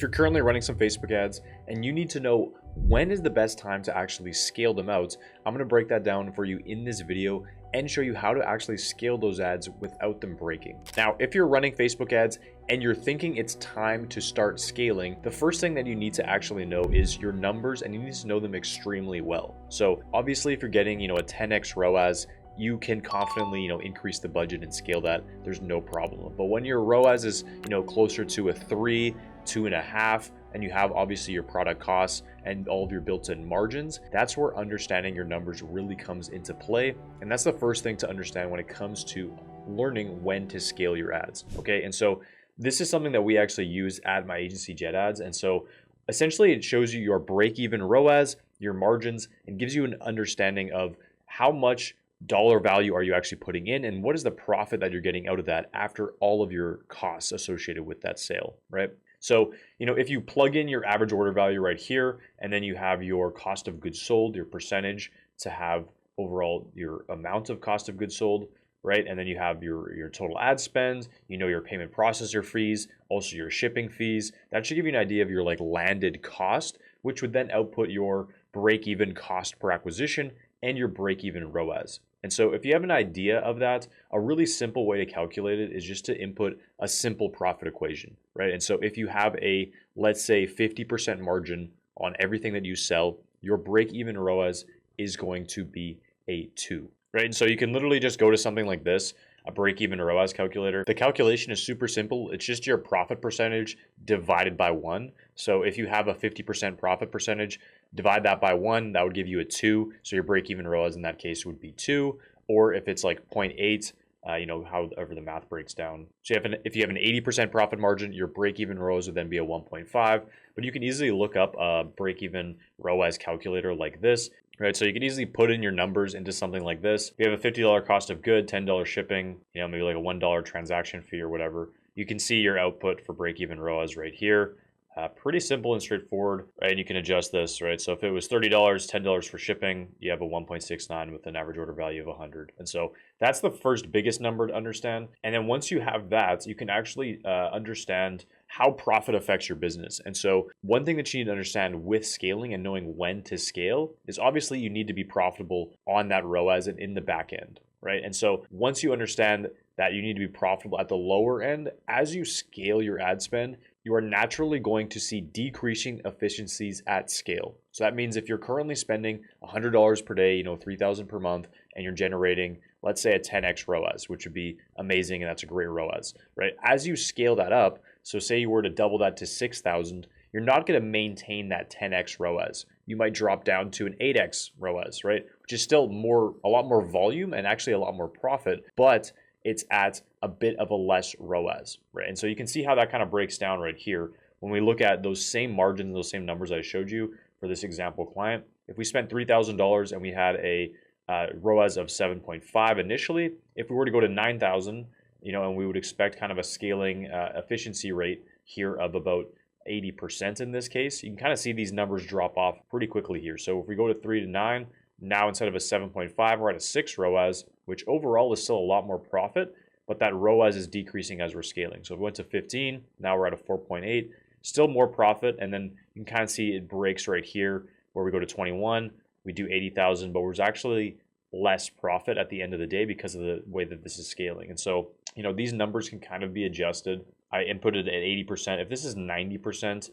you're currently running some Facebook ads and you need to know when is the best time to actually scale them out, I'm going to break that down for you in this video and show you how to actually scale those ads without them breaking. Now, if you're running Facebook ads and you're thinking it's time to start scaling, the first thing that you need to actually know is your numbers, and you need to know them extremely well. So obviously, if you're getting, a 10x ROAS, you can confidently, increase the budget and scale that. There's no problem. But when your ROAS is, closer to a 3, 2.5, and you have obviously your product costs and all of your built-in margins, that's where understanding your numbers really comes into play. And that's the first thing to understand when it comes to learning when to scale your ads. Okay, and so this is something that we actually use at my agency, Jet Ads. And so essentially it shows you your break-even ROAS, your margins, and gives you an understanding of how much dollar value are you actually putting in, and what is the profit that you're getting out of that after all of your costs associated with that sale, right? So, if you plug in your average order value right here, and then you have your cost of goods sold, your percentage to have overall your amount of cost of goods sold, right? And then you have your total ad spend, your payment processor fees, also your shipping fees. That should give you an idea of your landed cost, which would then output your break-even cost per acquisition and your break-even ROAS. And so if you have an idea of that, a really simple way to calculate it is just to input a simple profit equation, right? And so if you have a, let's say 50% margin on everything that you sell, your break-even ROAS is going to be a 2, right? And so you can literally just go to something like this, a break-even ROAS calculator. The calculation is super simple. It's just your profit percentage divided by 1. So if you have a 50% profit percentage, divide that by 1, that would give you a 2. So your break-even ROAS in that case would be 2. Or if it's like 0.8, however the math breaks down. So if you have an 80% profit margin, your break-even ROAS would then be a 1.5. But you can easily look up a break-even ROAS calculator like this, right? So you can easily put in your numbers into something like this. If you have a $50 cost of good, $10 shipping, maybe like a $1 transaction fee or whatever, you can see your output for break-even ROAS right here. Pretty simple and straightforward, right? And you can adjust this, right? So if it was $30, $10 for shipping, you have a 1.69 with an average order value of 100. And so that's the first biggest number to understand. And then once you have that, you can actually understand how profit affects your business. And so one thing that you need to understand with scaling and knowing when to scale is obviously you need to be profitable on that ROAS and in the back end, right? And so once you understand that you need to be profitable at the lower end, as you scale your ad spend, you are naturally going to see decreasing efficiencies at scale. So that means if you're currently spending $100 per day, $3,000 per month, and you're generating, let's say, a 10x ROAS, which would be amazing, and that's a great ROAS, right? As you scale that up, so say you were to double that to 6,000, you're not going to maintain that 10x ROAS. You might drop down to an 8x ROAS, right? Which is still a lot more volume and actually a lot more profit, but it's at a bit of a less ROAS, right? And so you can see how that kind of breaks down right here. When we look at those same margins, those same numbers I showed you for this example client, if we spent $3,000 and we had a ROAS of 7.5 initially, if we were to go to 9,000, and we would expect kind of a scaling efficiency rate here of about 80% in this case, you can kind of see these numbers drop off pretty quickly here. So if we go to 3 to 9, now instead of a 7.5, we're at a 6 ROAS, which overall is still a lot more profit, but that ROAS is decreasing as we're scaling. So if we went to 15, now we're at a 4.8, still more profit, and then you can kind of see it breaks right here where we go to 21, we do 80,000, but there's actually less profit at the end of the day because of the way that this is scaling. And so, these numbers can kind of be adjusted. I inputted at 80%. If this is 90%,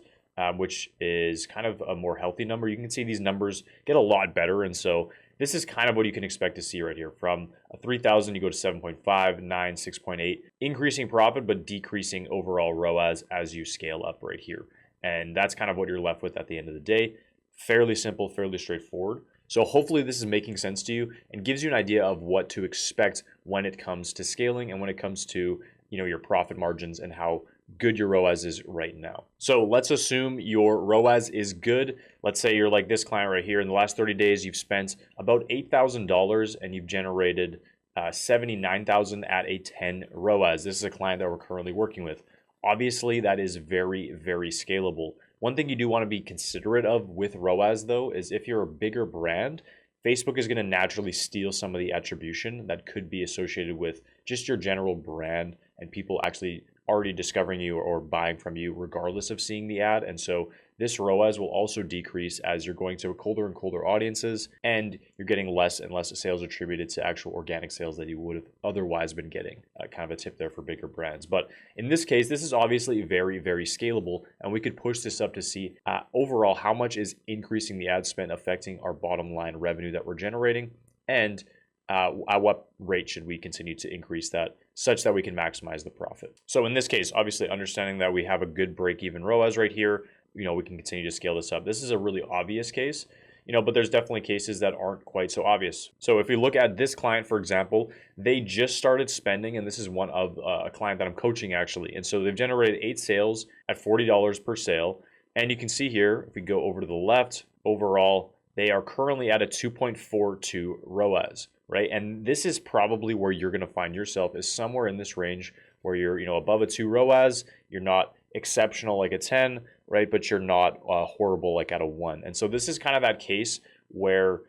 which is kind of a more healthy number, you can see these numbers get a lot better. And so this is kind of what you can expect to see right here. From a 3,000, you go to 7.5, 9, 6.8, increasing profit, but decreasing overall ROAS as you scale up right here. And that's kind of what you're left with at the end of the day. Fairly simple, fairly straightforward. So hopefully this is making sense to you and gives you an idea of what to expect when it comes to scaling and when it comes to, your profit margins and how good your ROAS is right now. So let's assume your ROAS is good. Let's say you're like this client right here. In the last 30 days, you've spent about $8,000 and you've generated $79,000 at a 10 ROAS. This is a client that we're currently working with. Obviously, that is very, very scalable. One thing you do want to be considerate of with ROAS, though, is if you're a bigger brand, Facebook is going to naturally steal some of the attribution that could be associated with just your general brand, and people actually already discovering you or buying from you regardless of seeing the ad. And so this ROAS will also decrease as you're going to colder and colder audiences, and you're getting less and less sales attributed to actual organic sales that you would have otherwise been getting. Kind of a tip there for bigger brands. But in this case, this is obviously very, very scalable, and we could push this up to see overall how much is increasing the ad spend affecting our bottom line revenue that we're generating, and at what rate should we continue to increase that such that we can maximize the profit. So in this case, obviously understanding that we have a good break-even ROAS right here, we can continue to scale this up. This is a really obvious case, but there's definitely cases that aren't quite so obvious. So if we look at this client, for example, they just started spending, and this is one of a client that I'm coaching actually. And so they've generated 8 sales at $40 per sale. And you can see here, if we go over to the left, overall, they are currently at a 2.42 ROAS, right? And this is probably where you're going to find yourself, is somewhere in this range where you're, above a 2 ROAS, you're not exceptional like a 10, right? But you're not horrible like at a 1. And so this is kind of that case where,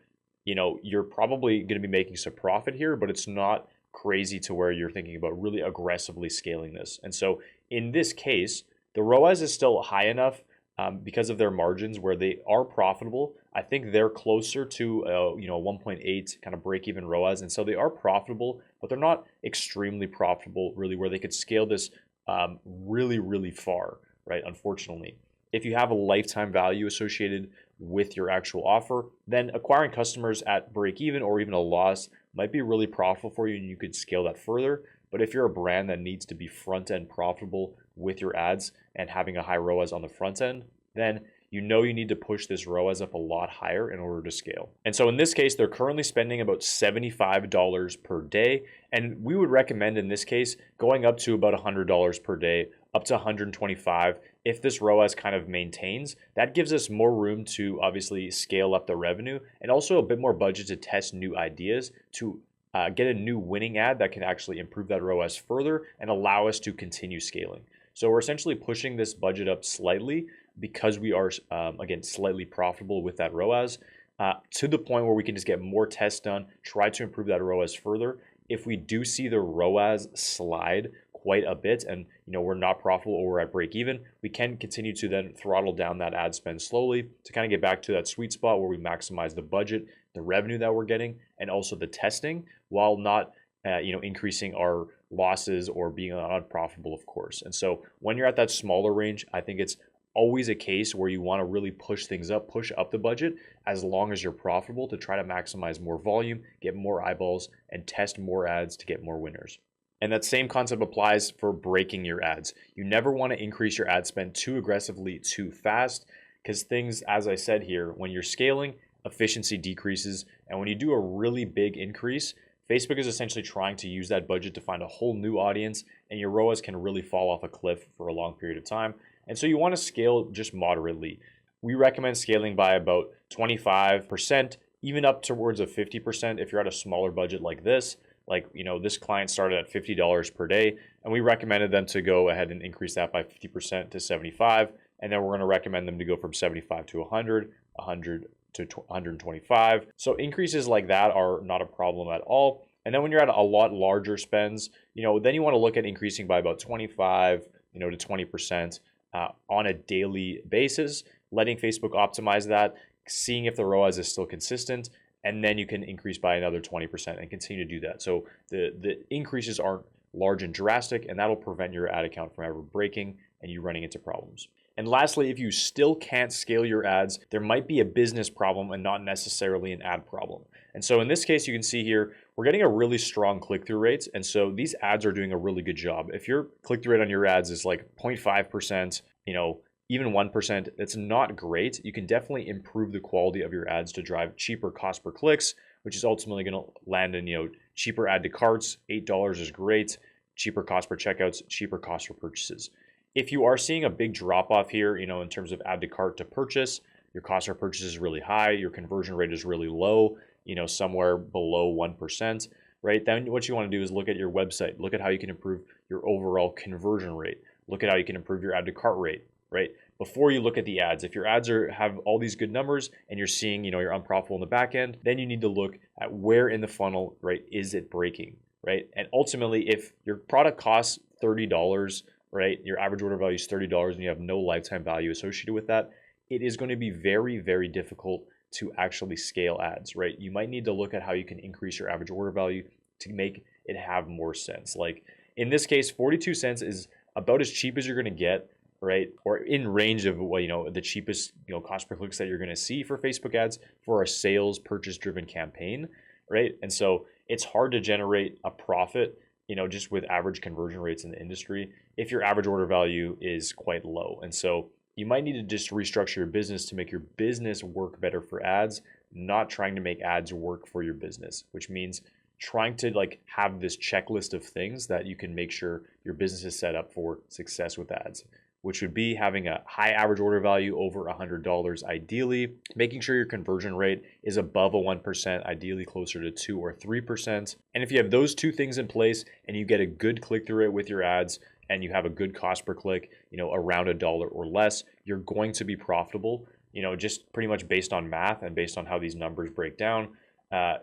you're probably going to be making some profit here, but it's not crazy to where you're thinking about really aggressively scaling this. And so in this case, the ROAS is still high enough because of their margins where they are profitable. I think they're closer to 1.8 kind of break-even ROAS, and so they are profitable, but they're not extremely profitable really where they could scale this really, really far, right? Unfortunately, if you have a lifetime value associated with your actual offer, then acquiring customers at break-even or even a loss might be really profitable for you, and you could scale that further. But if you're a brand that needs to be front-end profitable with your ads and having a high ROAS on the front end, then you need to push this ROAS up a lot higher in order to scale. And so in this case, they're currently spending about $75 per day. And we would recommend in this case going up to about $100 per day, up to $125. If this ROAS kind of maintains, that gives us more room to obviously scale up the revenue and also a bit more budget to test new ideas to get a new winning ad that can actually improve that ROAS further and allow us to continue scaling. So we're essentially pushing this budget up slightly because we are, again, slightly profitable with that ROAS to the point where we can just get more tests done, try to improve that ROAS further. If we do see the ROAS slide quite a bit and we're not profitable or we're at break even, we can continue to then throttle down that ad spend slowly to kind of get back to that sweet spot where we maximize the budget, the revenue that we're getting, and also the testing while not increasing our losses or being unprofitable, of course. And so when you're at that smaller range, I think it's always a case where you want to really push things up, push up the budget as long as you're profitable to try to maximize more volume, get more eyeballs, and test more ads to get more winners. And that same concept applies for breaking your ads. You never want to increase your ad spend too aggressively, too fast, because things, as I said here, when you're scaling, efficiency decreases. And when you do a really big increase, Facebook is essentially trying to use that budget to find a whole new audience, and your ROAS can really fall off a cliff for a long period of time. And so you want to scale just moderately. We recommend scaling by about 25%, even up towards a 50% if you're at a smaller budget like this. Like, this client started at $50 per day, and we recommended them to go ahead and increase that by 50% to 75. And then we're going to recommend them to go from 75 to 100, 100 to 125. So increases like that are not a problem at all. And then when you're at a lot larger spends, then you want to look at increasing by about 25, to 20% on a daily basis, letting Facebook optimize that, seeing if the ROAS is still consistent, and then you can increase by another 20% and continue to do that. So the increases aren't large and drastic, and that'll prevent your ad account from ever breaking and you running into problems. And lastly, if you still can't scale your ads, there might be a business problem and not necessarily an ad problem. And so in this case, you can see here, we're getting a really strong click-through rates. And so these ads are doing a really good job. If your click-through rate on your ads is like 0.5%, even 1%, it's not great. You can definitely improve the quality of your ads to drive cheaper cost per clicks, which is ultimately going to land in, cheaper add to carts. $8 is great. Cheaper cost per checkouts, cheaper cost for purchases. If you are seeing a big drop off here, in terms of add to cart to purchase, your cost per purchase is really high, your conversion rate is really low, somewhere below 1%, right? Then what you want to do is look at your website, look at how you can improve your overall conversion rate, look at how you can improve your add to cart rate, right? Before you look at the ads, if your ads have all these good numbers and you're seeing, you're unprofitable in the back end, then you need to look at where in the funnel, right, is it breaking, right? And ultimately, if your product costs $30 right? Your average order value is $30 and you have no lifetime value associated with that. It is going to be very, very difficult to actually scale ads, right? You might need to look at how you can increase your average order value to make it have more sense. Like in this case, 42 cents is about as cheap as you're going to get, right? Or in range of what, the cheapest, cost per clicks that you're going to see for Facebook ads for a sales purchase driven campaign, right? And so it's hard to generate a profit, just with average conversion rates in the industry if your average order value is quite low. And so you might need to just restructure your business to make your business work better for ads, not trying to make ads work for your business, which means trying to have this checklist of things that you can make sure your business is set up for success with ads, which would be having a high average order value over $100 ideally, making sure your conversion rate is above a 1%, ideally closer to 2 or 3%. And if you have those two things in place and you get a good click-through rate with your ads and you have a good cost per click, around $1 or less, you're going to be profitable, just pretty much based on math and based on how these numbers break down.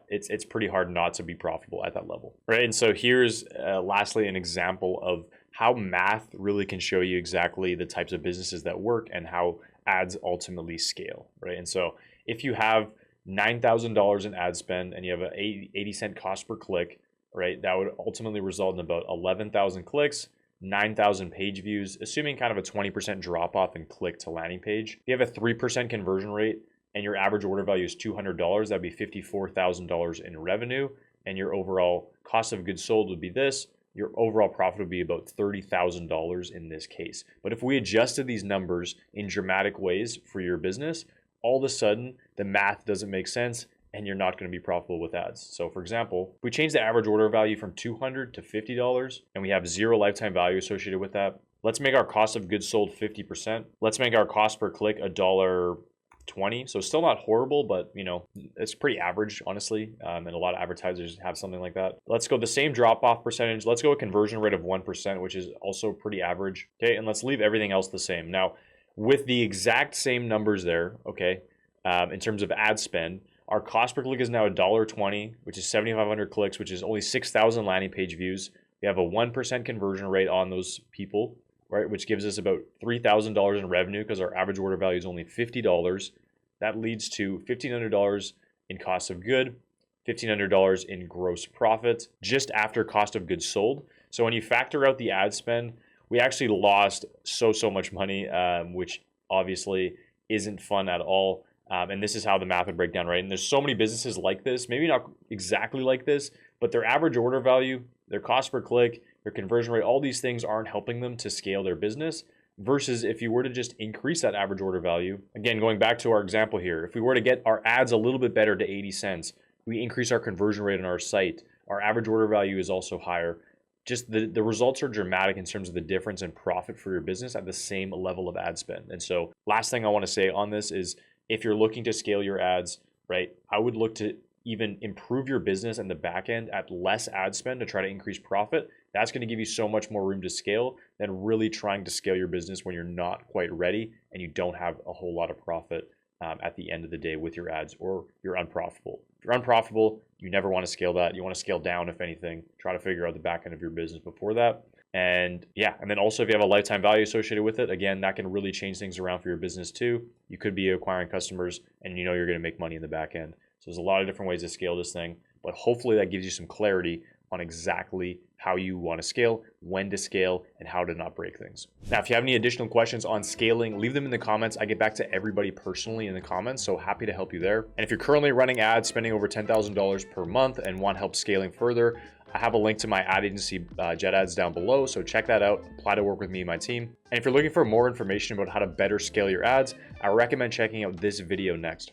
It's pretty hard not to be profitable at that level, right? And so here's lastly an example of how math really can show you exactly the types of businesses that work and how ads ultimately scale, right? And so if you have $9,000 in ad spend and you have an 80-cent cost per click, right, that would ultimately result in about 11,000 clicks, 9,000 page views, assuming kind of a 20% drop off in click to landing page. If you have a 3% conversion rate and your average order value is $200, that'd be $54,000 in revenue, and your overall cost of goods sold would be this. Your overall profit would be about $30,000 in this case. But if we adjusted these numbers in dramatic ways for your business, all of a sudden the math doesn't make sense and you're not going to be profitable with ads. So for example, if we change the average order value from $200 to $50 and we have zero lifetime value associated with that, let's make our cost of goods sold 50%. Let's make our cost per click $1.20. So still not horrible, but it's pretty average, honestly. And a lot of advertisers have something like that. Let's go the same drop off percentage. Let's go a conversion rate of 1%, which is also pretty average. Okay, and let's leave everything else the same. Now, with the exact same numbers there, okay, in terms of ad spend, our cost per click is now $1.20, which is 7,500 clicks, which is only 6,000 landing page views. We have a 1% conversion rate on those people, right, which gives us about $3,000 in revenue because our average order value is only $50. That leads to $1,500 in cost of good, $1,500 in gross profit just after cost of goods sold. So when you factor out the ad spend, we actually lost so much money, which obviously isn't fun at all. And this is how the math would break down, right? And there's so many businesses like this, maybe not exactly like this, but their average order value, their cost per click, their conversion rate, all these things aren't helping them to scale their business. Versus if you were to just increase that average order value, again, going back to our example here, if we were to get our ads a little bit better to 80 cents, we increase our conversion rate on our site, our average order value is also higher. Just the results are dramatic in terms of the difference in profit for your business at the same level of ad spend. And so last thing I want to say on this is if you're looking to scale your ads, right, I would look to even improve your business in the back end at less ad spend to try to increase profit. That's going to give you so much more room to scale than really trying to scale your business when you're not quite ready and you don't have a whole lot of profit at the end of the day with your ads, or you're unprofitable. If you're unprofitable, you never want to scale that. You want to scale down, if anything. Try to figure out the back end of your business before that. And yeah, and then also if you have a lifetime value associated with it, again, that can really change things around for your business too. You could be acquiring customers and you're going to make money in the back end. So there's a lot of different ways to scale this thing, but hopefully that gives you some clarity on exactly how you want to scale, when to scale, and how to not break things. Now, if you have any additional questions on scaling, leave them in the comments. I get back to everybody personally in the comments, so happy to help you there. And if you're currently running ads, spending over $10,000 per month and want help scaling further, I have a link to my ad agency, Jet Ads, down below, so check that out. Apply to work with me and my team. And if you're looking for more information about how to better scale your ads, I recommend checking out this video next.